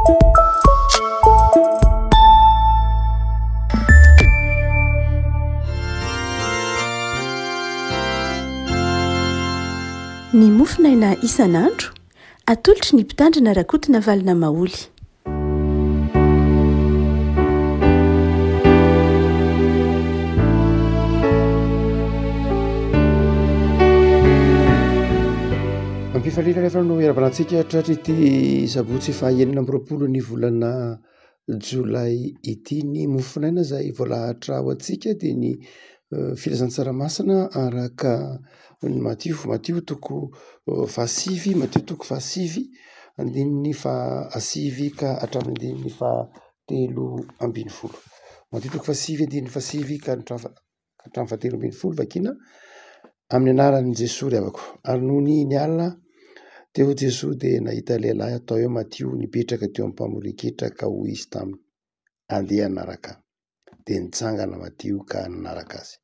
Ny mofinaina isan'andro atolotry ny mpitandrina rakotina valina maoly. Ampifalina rehefa no eravanantsika tratrity sabotsy fahaenina amby roapolo ny volana jolay ity ny mofinaina izay voalahatra ho antsika dia ny filazan-tsaramasina araka ny matio toko fahasivy, matio toko fahasivy andininy fahasivy ka hatramin'ny andininy fahatelo ambin'ny folo. Matio toko fahasivy andininy fahasivy ka hatramin'ny fahatelo ambin'ny folo vakina amin'ny anaran'i Jesosy ry havako. Ary noho ny alina teo Jesosy dia nahita lehilahy atao hoe Matio nipetraka teo amin'ny mpamoron-ketra ka hoy izy taminy, andeha hanaraka ahy. Dia nitsangana Matio ka nanaraka azy.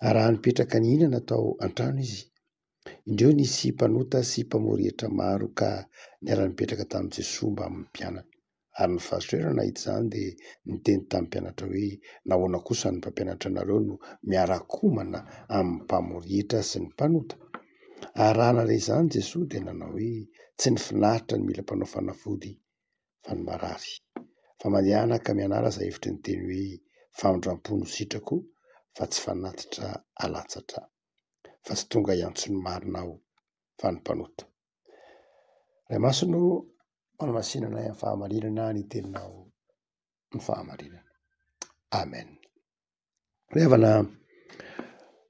Ary raha nipetraka nihinana atao an-trano izy. Indreo nisy mpanota sy mpamory hetra maro ka niara-nipetraka tamin'i Jesosy mba mampianatra. Ary ny fariseurna nahita izany dia niteny tamin'ny mpianatra hoe nahoana kosa ny mpampianatra anareo no miara-komana amin'ny mpamory hetra sy ny mpanota. Ary raha nare izany Jesosy dia nanao hoe tsy ny finaritra ny mila mpanao fanafody fa ny marary. Fa mandehana ka mianara izay hevitry ny teny hoe famindram-po no sitrako fa tsy fanatitra alatsatra, fa tsy tonga hiantsony marina aho fa ny mpanota. Ray Masino manamasinana amin'ny fahamarinana ny teninao ny fahamarinana. Amen. Revana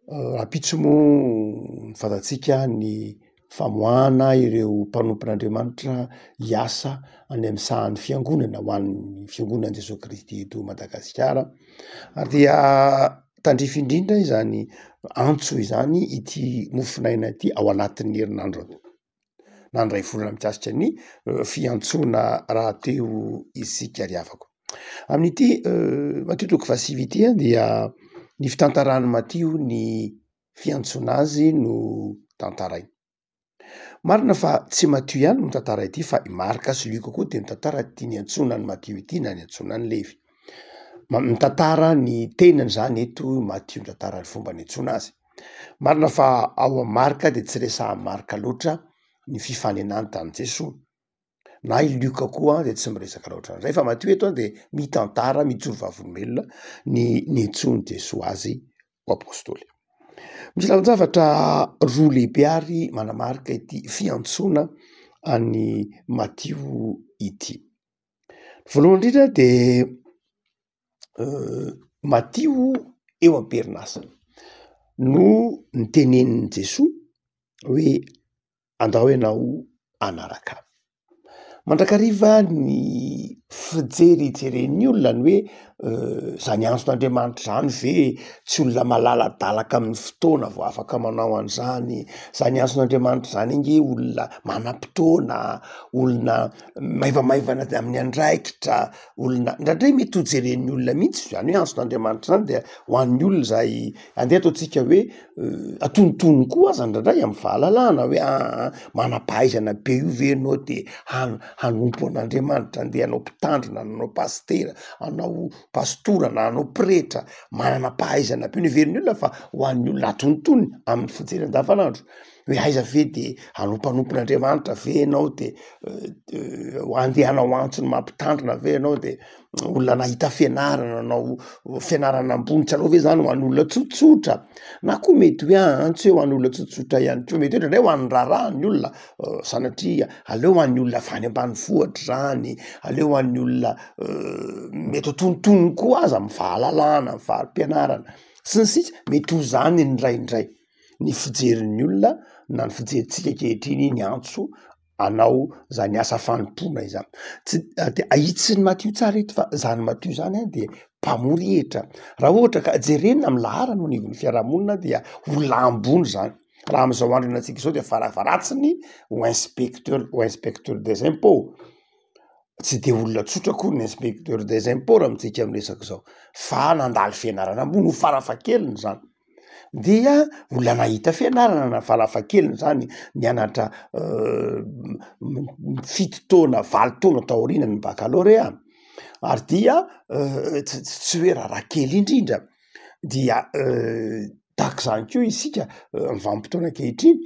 rapitso moa ny fantatsika ny famoahana ireo mpanompon'Andriamanitra hiasa any amin'ny sahan'ny fiangonana ho an'ny fiangonan'i Jesosy Kristy eto Madagasikara. Ary dia tandrify indrindra izany antso izany ity mofinaina ity ao anatin'ny herinandro nandray volana mikasika ny fiantsoana raha teo isika ry havako. Amin'ity Matio toko fahasivy ity dia ny fitantaran'ny Matio ny fiantsoana azy no tantarainy. Marina fa tsy Matio ihany no tantara ity fa i Marka sy Luka koa dia mitantara ity ny antsoana ny Matio ity na ny antsoana ny Levy. Mitantara ny tenany izany eto Matio mitantara ny fomba ny antsoana azy. Marina fa ao amin'ny Marka dia tsy resahin'ny Marka loatra ny fifanenany tamin'i Jesosy. Na i Luka koa dia tsy miresaka loatra an'izay fa Matio eto dia mitantara mijoro vavolombelona ny antsoan'i Jesosy azy ho apôstôly. Misy lalan-javatra roa lehibe ary manamarika ity fiantsoana an'i Matio ity. Voalohany indrindra dia Matio eo am-perinasa no nitenenin'i Jesosy hoe andao ianao hanaraka ahy. Mandrakariva ny fijery jeren'ny olona ny hoe zany antson'Andriamanitra zany ve tsy olona malaladalaka amin'ny fotoana vao afaka manao an'izany, zany antson'Andriamanitra zany nge olona manam-potoana, olona maivamaivana amin'ny andraikitra, olona indraindray mety ho jeren'ny olona mihitsy zany hoe antson'Andriamanitra zany dia ho an'ny olona izay andeha ataontsika hoe atonontonony koa aza indraindray amin'ny fahalalana hoe manam-pahaizana be io ve ianao dia hanompo an'Andriamanitra, andeha hanao mpitandrina, hanao pastera, hanao pastora na hanao pretra, manana pahaizana be ny heverin'ny olona fa ho an'ny olona atonontonony amin'ny fijery andavanandro hoe aiza ve dia hanompan'Andriamanitra ve ianao dia andeha hanao antsony mampitandrina ve ianao dia olona nahita fianarana, nanao fianarana ambony tsy aleo ve zany ho an'ny olona tsotsotra na koa mety hoe tsy hoe ho an'ny olona tsotsotra ihany koa, mety hoe indraindray ho an'ny raharaha ny olona sanatria aleo ho an'ny olona avy any ambanivohitra zany, aleo ho an'ny olona mety ho tonontonony koa aza amin'ny fahalalana, amin'ny faham-pianarana sy ny sisa, mety ho zany ny ndraindray ny fijerin'ny olona na ny fijerintsika ankehitriny ny antso anao zany asa fanompona izany. Dia ahitsy ny Matio tsara eto fa zany Matio zany dia mpamory hetra. Raha ohatra ka jerena amin'ny laharana ho anivon'ny fiarahamonina dia olona ambony zany. Raha amin'izao andro ianantsika izao dia faravaratsiny ho inspecteur des impôts. Tsy dia olona tsotra koa ny inspecteur des impôts raha mitsika amin'ny resaka izao, fa nandalo fianarana ambony ho farafahakeliny zany. dia olona nahita fianarana na falafakeliny zany nianatra fito taona 20 taona taoriana ny baccalauréat ary dia tsy hoe raha kely indrindra dia tahaka zany keo isika vanim-potoana ankehitriny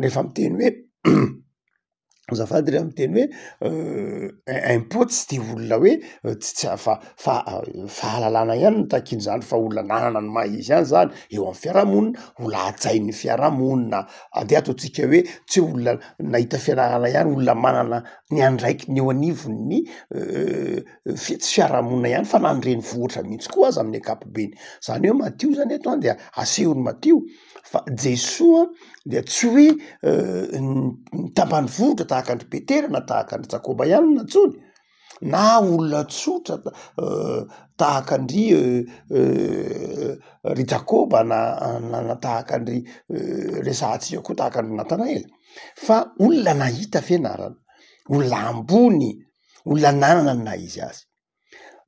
rehefa miteny hoe azafady rehefa miteny hoe impôt tsy de olona hoe tsy fahalalana ihany no takian'izany fa olona nanana ny maha izy ihany zany eo amin'ny fiarahamonina olona hajain'ny fiarahamonina de ataotsika hoe tsy olona nahita fianarana ihany olona manana ny andraiki ny eo anivony tsy fiarahamonina ihany fa nanyreny vohatra mihitsy koa aza amin'ny ankapobeny zany hoe Mathio zany eto any dia asehony Mathio fa Jesoa dia tsy hoe tambany vohitra tahaka andry Petera na tahaka andry Jakoba ihany natsony na olona tsotra tahaka andry ry Jakoba na tahaka andry resahatsika koa tahaka andry Natanaela fa olona nahita fianarana olona ambony olona nanana ny naha izy azy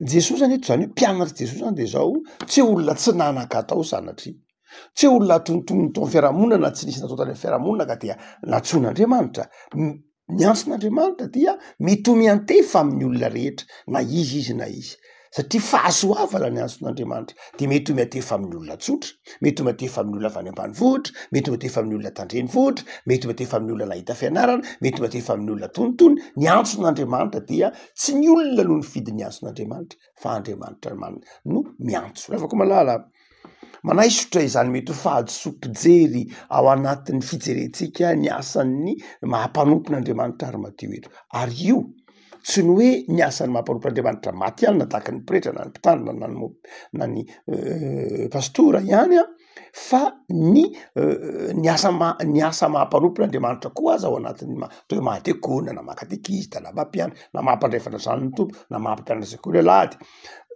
Jesosy zany eto zany hoe mpianatry Jesosy zany de zao tsy olona tsy nanan-katao sanatria tsy olona atonontonony tao fiarahamonina na tsy nisy natao tany fiarahamonina ka dia natsoin'Andriamanitra ny antson'Andriamanitra dia mety ho miantefa amin'ny olona rehetra na izy na izy satria fahasoavana ny antson'Andriamanitra de mety ho miantefa amin'ny olona tsotra mety ho miantefa amin'ny olona avy any ambanivohitra mety ho miantefa amin'ny olona tandrenivohitra mety ho miantefa amin'ny olona nahita fianarana mety ho miantefa amin'ny olona tonotono ny antson'Andriamanitra dia tsy ny olona no nifidy ny antson'Andriamanitra fa Andriamanitra no miantso afaka malala manaisotra izany mety ho fahadisom-pijery ao anatin'ny fijerentsika ny asan'ny mahampanompon'Andriamanitra ary Mathio eto ary io tsy ny hoe ny asan'ny mahampanompon'Andriamanitra maty ihany na tahaka ny pretra na ny mpitandrina na ny pastora ihany a fa ny asa mahampanompon'Andriamanitra koa aza ao anatin'ny toa mahadekona na mahakatekista na mampianatra na mahampandray fandrasan'ny tompo na mahampianatra sekoly alahady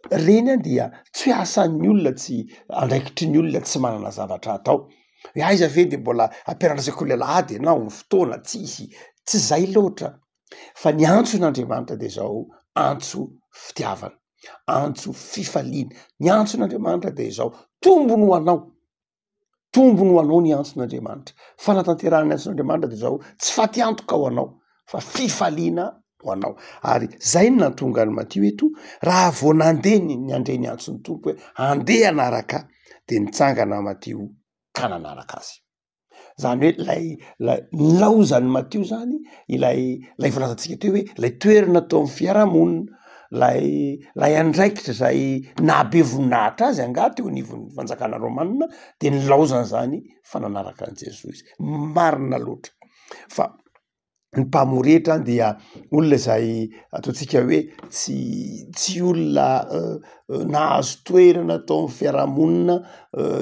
reny a dia tsy hoe asan'ny olona tsy andraikitry ny olona tsy manana zavatra atao hoe aiza ve de mbola ampianatra sekoly alahady ianao ny fotoana tsy zay loatra fa ny antson'Andriamanitra de zao antso fitiavana antso fifaliana ny antson'Andriamanitra de zao tombony ho anao ny antson'Andriamanitra fanatanterahany antson'Andriamanitra de zao tsy faty antoka ho anao fa fifaliana ho anao ary zay no natonga ny Mathio eto raha vao nandeny ny andreny antsony tompo hoe andeha anaraka de nitsangana Mathio ka nanaraka azy zany hoe lay nilaozany Mathio zany ilay volazantsika teo hoe lay toerana tao amin'ny fiarahamonina lay andraikitra zay nahabe voninahitra azy anga teo anivon'ny fanjakana romanina de nilaozany zany fa nanaraka an' Jesosy marina loatra fa ny mpamoretra dia olona zay ataotsika hoe tsy olona nahazo toerana tao amin'ny fiarahamonina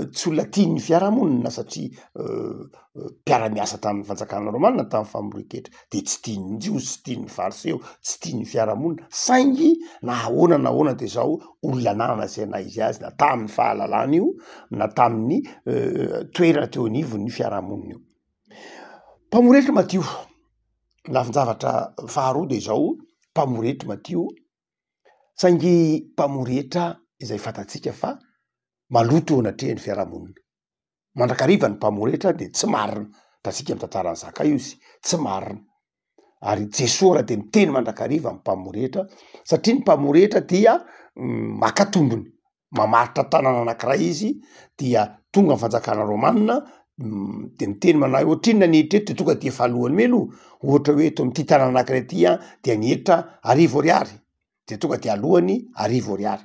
tsy olona tian'ny fiarahamonina satria mpiara-miasa tamin'ny fanjakana romanina tamin'ny famoreketra de tsy tian'ny Jiosy tsy tian'ny fariseo tsy tian'ny fiarahamonina saingy na ahoana de zao olona nanana zay na izy azy na tamin'ny fahalalana io na tamin'ny toerana teo anivon'ny fiarahamonina io mpamoretra Mathio lafin-javatra faharoa de zao mpamoretra Mathio saingy mpamoretra izay fantatsika fa maloto eo anatrehan'ny fiarahamonina mandrakariva ny mpamoretra de tsy marina tatsika amin'ny tantaran'ny zaka izy tsy marina ary Jesosy raha de miteny mandrakariva ny mpamoretra satria ny mpamoretra dia maka tombony mamaritra tanàna anankiray izy dia tonga ny fanjakana romanina de miteny manao ohatrinona ny heritreretra de tonga de efa alohany me aloha ohatra hoe to am'ty tanàna anankiray ty a dia nihetra 1000 AR de tonga de alohany 1000 AR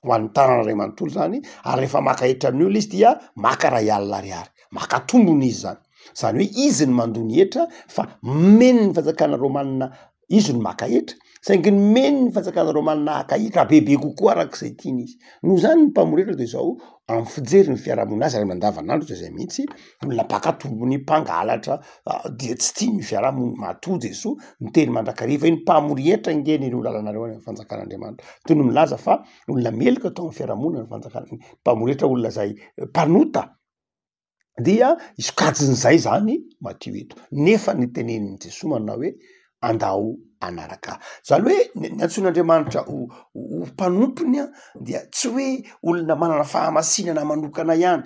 ho an'ny tanàna ray manontolo zany ary rehefa maka hetra amin'olo izy dia maka 100 AR maka tombony izy zany hoe izy ny mandony hetra fa meny ny fanjakana romanina izy no maka hetra saingy ny meny ny fanjakana romanina aka hetra bebe kokoa arak'izay tiany izy noho zany ny mpamoretra de zao amin'ny fijery ny fiarahamonina azy ary mandavanandro zay mihitsy olona mpaka tombony mpangalatra dia tsy tiany fiarahamonina matoa Jesosy miteny mandrakariva iny mpamorietra ingeny ny olalanareo any amin'ny fanjakan'Andriamanitra toy ny milaza fa olona meloka tao amin'ny fiarahamonina ny fanjakana mpamoretra olona zay mpanota dia isokajin'izay zany Mathio eto nefa niteneniny Jesosy manao hoe andao anaraka zany hoe ny antson'Andriamanitra ho mpanompony a dia tsy hoe olona manana fahamasinana manokana ihany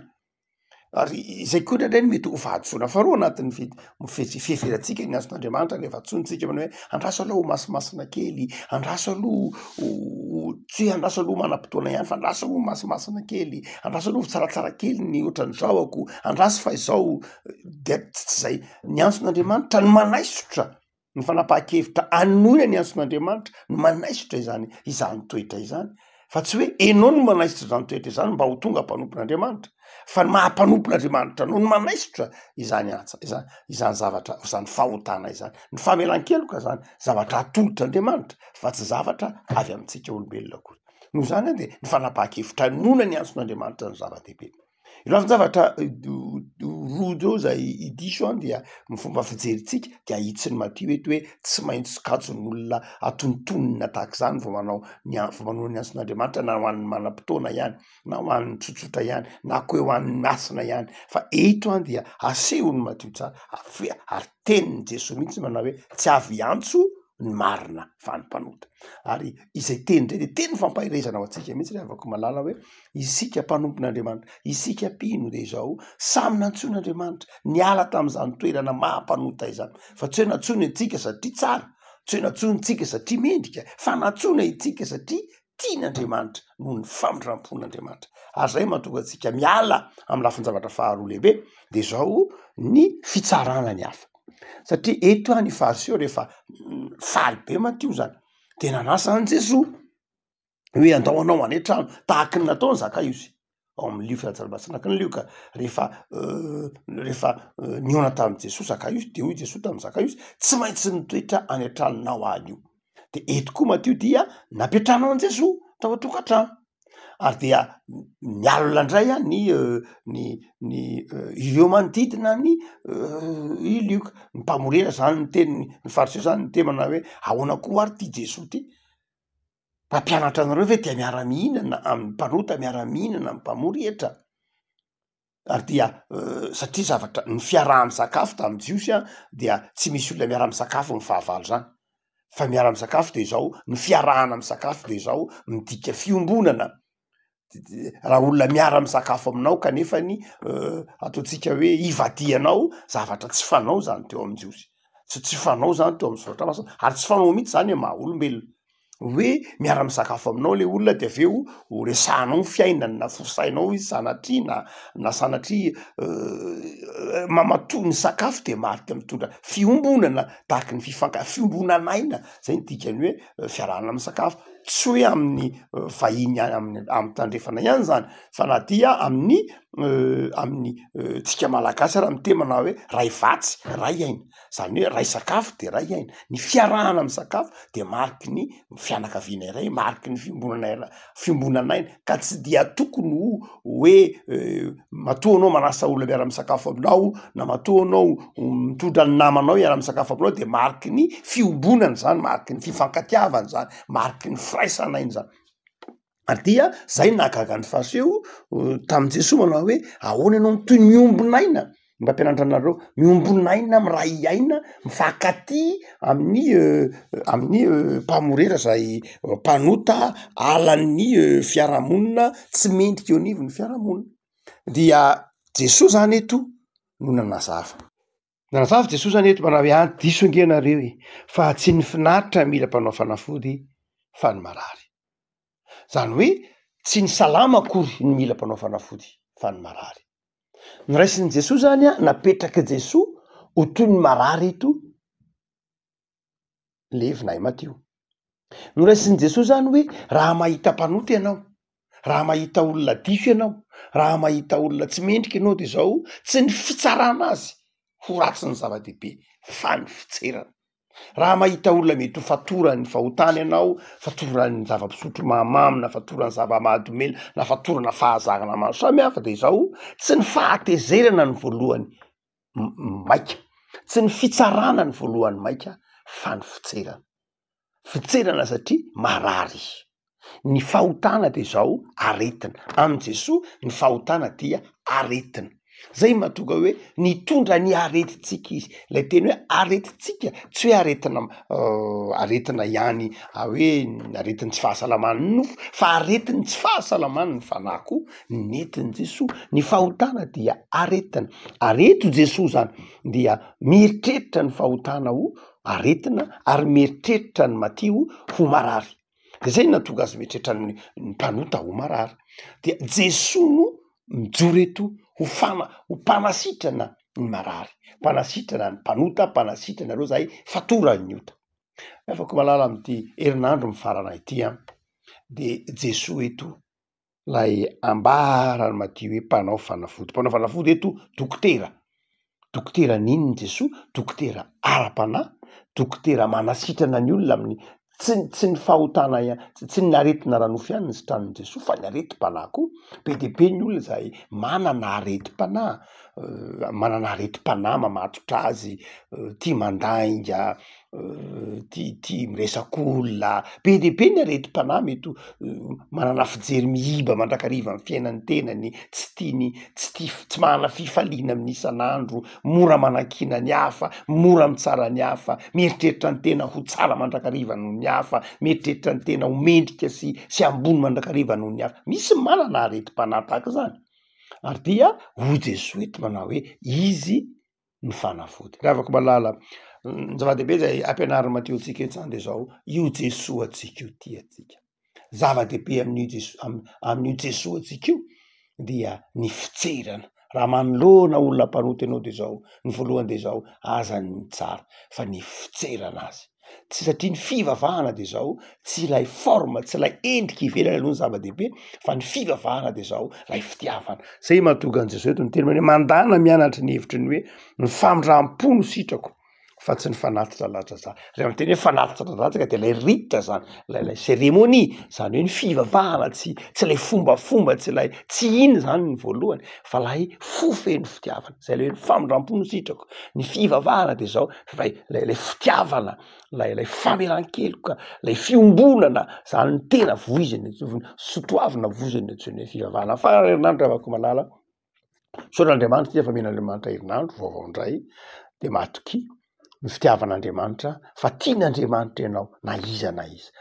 ary izay koa indraindray ny mety ho vahadsoana faharoa anatin'ny fieferantsika ny azon'Andriamanitra rehefa tsonitsika manao hoe andraso aloha ho masimasina kely, andraso aloha tsy hoe andraso aloha manam-potoana ihany fa andraso aloha masimasina kely, andraso aloha tsaratsara kely ny ohatran'izao ako, andraso fa izao de tsy zay. Ny antson'Andriamanitra no manaisotra ny fanapahan-kevitra anoina ny antson'Andriamanitra no manaisotra izany toetra izany, fa tsy hoe enao no manaisotra izany toetra izany mba ho tonga mpanompon'Andriamanitra, fa ny mahampanompon'Andriamanitra no manaisotra izany zavatra, izany fahotana izany. Ny famelan-keloka zany zavatra atolotr'Andriamanitra fa tsy zavatra avy amintsika olombelona koa. Noho izany de ny fanapahan-kevitra anoina ny antson'Andriamanitra no zava-dehibe. Io lafin-javatra roa zao zay idiso dia ny fomba fijeritsika dia ahitsiny madio eto hoe tsy maintsy kajon'olona atontonina tahaka izany vao manao ny antson'Andriamanitra, na ho an'ny manam-potoana ihany, na ho an'ny tsotsotra ihany, na koa ho an'ny masina ihany, fa eto dia asehony madio tsara ary tenin'ny Jesosy mihitsy manao hoe tsy avy antso ny marina fa ny mpanota. Ary izay teny ndray de teny fampahirezana ho antsika mihitsy reha afaka malala hoe isika mpanompon'Andriamanitra, isika mpino de izao samy nantsoin'Andriamanitra niala tam'izany toerana mahampanota izany, fa tsy hoe nantsony antsika satria tsara, tsy hoe nantsony tsika satria mendrika, fa nantsona itsika satria tian'Andriamanitra noho ny famindrampon'Andriamanitra. Ary zay mahatonga antsika miala amin'ny lafin-javatra faharoa lehibe de zao ny fitsarana ny hafa. Satria eto ny fariseo rehefa faly be matio zany de nanasa an' Jesosy hoe andao anao any trano tahaka ny nataony Zakaiosy ao amin'ny Lio filatsara-batsanaky ny Lioka rehefa niona tamin'i Jesosy Zakaiosy de hoy Jesosy tamin'ny Zakaiosy tsy maintsy nitoetra any an-tranonao any io. De eto koa matio dia napetrahanao an' Jesosy tao an-tokantrano ary dia mialina indray ireo manodidina ny i Lioka, ny mpamorera zany ny teny, ny fariseo zany ny temana hoe ahoana koa ary ty Jesosy ty, mpampianatra anareo ve dia miara-mihinana amin'ny mpanota, miara-mihinana amin'ny mpamorehatra. Ary dia satria zavatra ny fiaraha-misakafo tamin'ny Jiosy dia tsy misy olona miara-misakafo ny fahavalo zany, fa miara-misakafo de zao ny fiarahana misakafo de zao midika fiombonana. Raha olona miara-misakafo aminao kanefany ataotsika hoe ivadianao, zavatra tsy fanao zany teo amin'ny Jiosy, tsy fanao zany teo amin'ny soratra masina, ary tsy fanao mihitsy zany maha olombelona hoe miara-misakafo aminao le olona de aveo ho resahanao ny fiainany na fosainao izy sanatria na sanatria mamatoa ny sakafo de marika mitondra fiombonana tahaka ny fiombonanaina, zay ny dikany hoe fiarahana misakafo. Tsy hoe amin'ny vahiny amin'ny tandrefana ihany zany, fa na dia amin'ny tsika malagasy raha mitemana hoe ray vatsy ray aina, zany hoe ray sakafo de ray aina. Ny fiarahana amin'ny sakafo de mariky ny fianakaviana iray, mariky ny fiombonanaina, ka tsy dia tokony hoe matoa anao manasa olona miara-misakafo aminao na matoa anao mitondra ny namanao miara-misakafo aminao de mariky ny fiombonana zany, mariky ny fifankatiavana zany, mariky ny firaisana iny zany. Ary dia zay nahagaga ny fariseo tamin'i Jesosy manao hoe ahoana ianao toy ny miombonaina, mba ampianatra anareo miombonaina miray aina mifankaty amin'ny mpamorera zay mpanota alan'ny fiarahamonina tsy mendrika eo anivon'ny fiarahamonina. Dia Jesosy zany eto no nanazava Jesosy zany eto manao hoe diso ange nareo fa tsy ny finaritra mila mpanao fanafody fa ny marary. Zany hoe tsy ny salama akory ny mila mpanao fanafody fa ny marary. Ny raisin'i Jesosy zany napetraky Jesosy ho toy ny marary eto levina matio. Ny raisin'i Jesosy zany hoe raha mahita mpanota ianao, raha mahita olona diso ianao, raha mahita olona tsy mendrika ianao de zao tsy ny fitsarana azy ho ratsy ny zava-dehibe fa ny fitserana. Raha mahita olona mety ho fatorany fahotana ianao, fatorany zava-pisotro mahamamina, fatorany zava-mahadomela na fatorana fahazarana maro samihafa de zao tsy ny fahatezerana ny voalohany maika, tsy ny fitsarana ny voalohany maika fa ny fitserana. Fitserana satria marary. Ny fahotana de zao aretina. Amin' Jesosy ny fahotana dia aretina. zay mahatonga hoe nitondra ny aretitsika izy lay teny hoe aretitsika tsy hoe aretina ihany hoe aretiny tsy fahasalamany ny nofo fa aretiny tsy fahasalamany ny fanako netiny Jesoa ny fahotana dia areto Jesoa zany dia mieritreritra ny fahotana ho aretina ary mieritreritra ny matio ho marary de zay natonga azy mieritreritra ny mpanota ho marary dia Jesoa no mijoro eto ho mpanasitrana ny marary, mpanasitrana ny mpanota, mpanasitrana reo zay fatorany ota. Afaka malala am'ty herinandro mifarana ity de Jesoa eto lay ambarany madio hoe mpanao fanafody eto dokotera ninony Jesoa, dokotera ara-panahy, dokotera manasitrana ny olona amin'ny tsy ny fahotana tsy ny aretina ranofo ihany ny sitranin Jesoa fa ny areti-panahy koa be de be ny olona zay manana areti-panahy mamatotra azy tia mandainga tia miresak'olona be de be ny areti-panahy mety manana fijery mihiba mandrakariva amin'ny fiainany tenany tsy manana fifaliana amin'ny isan'andro mora manakina ny hafa mora mitsara ny hafa mieritreritra ny tena ho tsara mandrakariva noho ny hafa mieritreritra ny tena ho mendrika sy ambony mandrakariva noho ny hafa misy manana areti-panahy tahaka zany ary dia ho Jesoa eto manao hoe izy ny fanafody. Raha afaka malala zava-dehibe zay ampianariny Mateo tsika etsany de zao io Jesoa atsika io ty atsika zava-dehibe amin'io Jesoa atsika io dia ny fijerana raha manoloana olona mpanota ianao de zao ny voalohany de zao aza ny tsara fa ny fijerana azy tsy satria ny fivavahana de zao tsy lay forme tsy lay endrika ivelany aloha ny zava-dehibe fa ny fivavahana de zao lay fitiavana zay mahatonga an Jesoa eto ny teny mandana mianatry ny hevitry ny hoe ny famindram-po no sitrako fa tsy ny fanatitra latsaza rehefa miteny hoe fanatitra latsaka de lay ritra zany lay seremonia zany hoe ny fivavahana tsy lay fombafomba tsy iny zany ny voalohany fa lay fofeny fitiavana zay le hoe ny famindram-po no sitrako ny fivavahana de zao lay fitiavana lay famelan-keloka lay fiombonana zany ny tena voiziny sotoavina voziny atsony hoe fivavahana fa herinandro afaka malala soran'Andriamanitra ty efa men'Andriamanitra herinandro vaovao indray de matoky ny fitiavan'Andriamanitra fa tian'Andriamanitra ianao na iza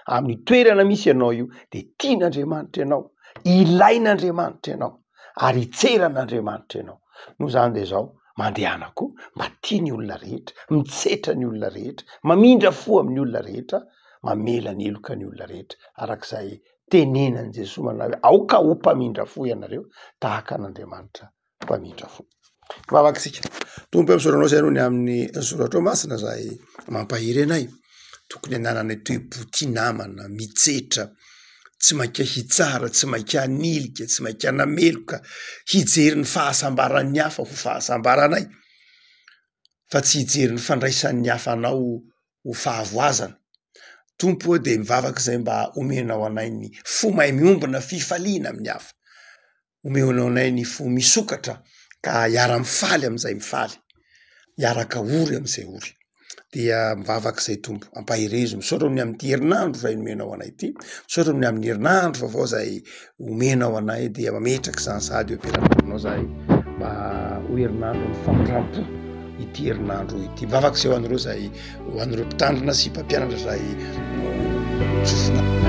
amin'ny toerana misy ianao io de tian'Andriamanitra ianao ilain'Andriamanitra ianao ary itseran'Andriamanitra ianao noho zany de zao mandehana koa mba tia ny olona rehetra mitsetra ny olona rehetra mamindra fo amin'ny olona rehetra mamela ny eloka ny olona rehetra arak'izay tenenany Jesoa manao hoe aoka ho mpamindra fo ianareo tahaka an'Andriamanitra mpamindra fo. Vavaksika tompo am'soranao zay ny amin'ny soratra masina zay mampahiry anay tokony ananana toe-po tia namana mitsetra tsy mainka hitsara tsy mainka hanilika tsy mainka hanameloka hijery ny fahasambaran'ny hafa ho fahasambaranay fa tsy hijery ny fandraisan'ny hafanao ho fahavoazana tompo de mivavaka mba omenao anay ny fo mahay miombona fifaliana amin'ny hafa omenao anay ny fo misokatra ka iara-mifaly am'izay mifaly iaraka ory am'izay ory dia mivavaka zay tompo ampahirezo misaotra amin'ny am'ty herinandro zay nomenao anay ty misaotra amin'ny herinandro vaovao zay omenao anay dia mametraky zany sady ampiarahaminao zay mba ho herinandro ny famindram-po ity herinandro ity mivavaka zay ho anareo zay ho anareo mpitandrina sy mpampianatra zay tsofina